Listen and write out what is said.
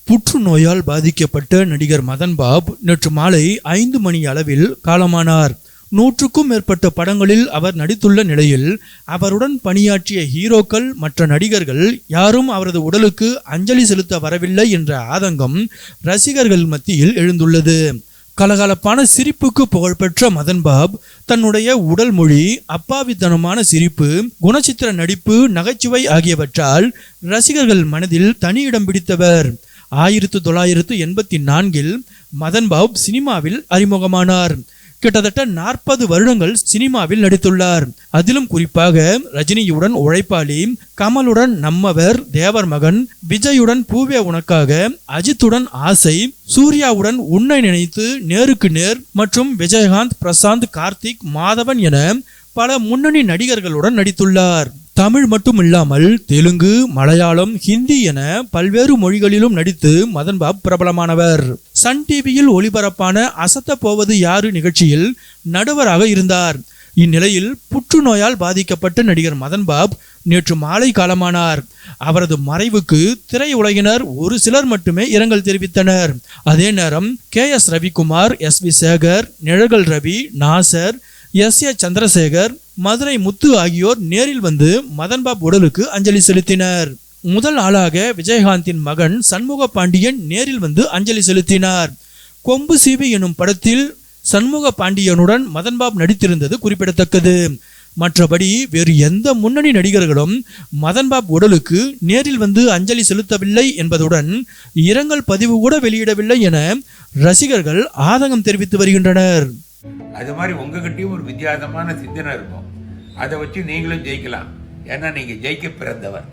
புற்றுநோயால் பாதிக்கப்பட்ட நடிகர் மதன் பாப் நேற்று மாலை 5 மணி அளவில் காலமானார். 100க்கும் மேற்பட்ட படங்களில் அவர் நடித்துள்ள நிலையில் அவருடன் பணியாற்றிய ஹீரோக்கள் மற்ற நடிகர்கள் யாரும் அவரது உடலுக்கு அஞ்சலி செலுத்த வரவில்லை என்ற ஆதங்கம் ரசிகர்கள் மத்தியில் எழுந்துள்ளது. கலகலப்பான சிரிப்புக்கு புகழ்பெற்ற மதன் பாப் தன்னுடைய உடல் மொழி, அப்பாவித்தனமான சிரிப்பு, குணச்சித்திர நடிப்பு, நகைச்சுவை ஆகியவற்றால் ரசிகர்கள் மனதில் தனி இடம் பிடித்தவர். 1984 மதன் பாப் சினிமாவில் அறிமுகமானார். கிட்டத்தட்ட 40 வருடங்கள் சினிமாவில் நடித்துள்ளார். அதிலும் குறிப்பாக ரஜினியுடன் உழைப்பாளி, கமலுடன் நம்மவர், தேவர் மகன், விஜயுடன் பூவே உனக்காக, அஜித்துடன் ஆசை, சூர்யாவுடன் உன்னை நினைத்து, நேருக்கு நேர் மற்றும் விஜயகாந்த், பிரசாந்த், கார்த்திக், மாதவன் என பல முன்னணி நடிகர்களுடன் நடித்துள்ளார். தமிழ் மட்டும் இல்லாமல் தெலுங்கு, மலையாளம், ஹிந்தி என பல்வேறு மொழிகளிலும் நடித்து மதன் பாப் பிரபலமானவர். சன் டிவியில் ஒளிபரப்பான அசத்த போவது யாரு நிகழ்ச்சியில் நடுவராக இருந்தார். இந்நிலையில் புற்றுநோயால் பாதிக்கப்பட்ட நடிகர் மதன் பாப் நேற்று மாலை காலமானார். அவரது மறைவுக்கு திரையுலகினர் ஒரு சிலர் மட்டுமே இரங்கல் தெரிவித்தனர். அதே நேரம் KS ரவிக்குமார், SV சேகர், நிழல்கள் ரவி, நாசர், SA சந்திரசேகர், மதுரை முத்து ஆகியோர் நேரில் வந்து மதன் பாப் உடலுக்கு அஞ்சலி செலுத்தினர். முதல் ஆளாக விஜயகாந்தின் மகன் சண்முக பாண்டியன் நேரில் வந்து அஞ்சலி செலுத்தினார். கொம்பு சீவி எனும் படத்தில் சண்முக பாண்டியனுடன் மதன் பாப் நடித்திருந்தது குறிப்பிடத்தக்கது. மற்றபடி வேறு எந்த முன்னணி நடிகர்களும் மதன் பாப் உடலுக்கு நேரில் வந்து அஞ்சலி செலுத்தவில்லை என்பதுடன் இரங்கல் பதிவு கூட வெளியிடவில்லை என ரசிகர்கள் ஆதங்கம் தெரிவித்து வருகின்றனர். அது மாதிரி உங்ககிட்டயும் ஒரு வித்தியாசமான சிந்தனை இருக்கும். அதை வச்சு நீங்களும் ஜெயிக்கலாம். ஏன்னா நீங்க ஜெயிக்க பிறந்தவர்.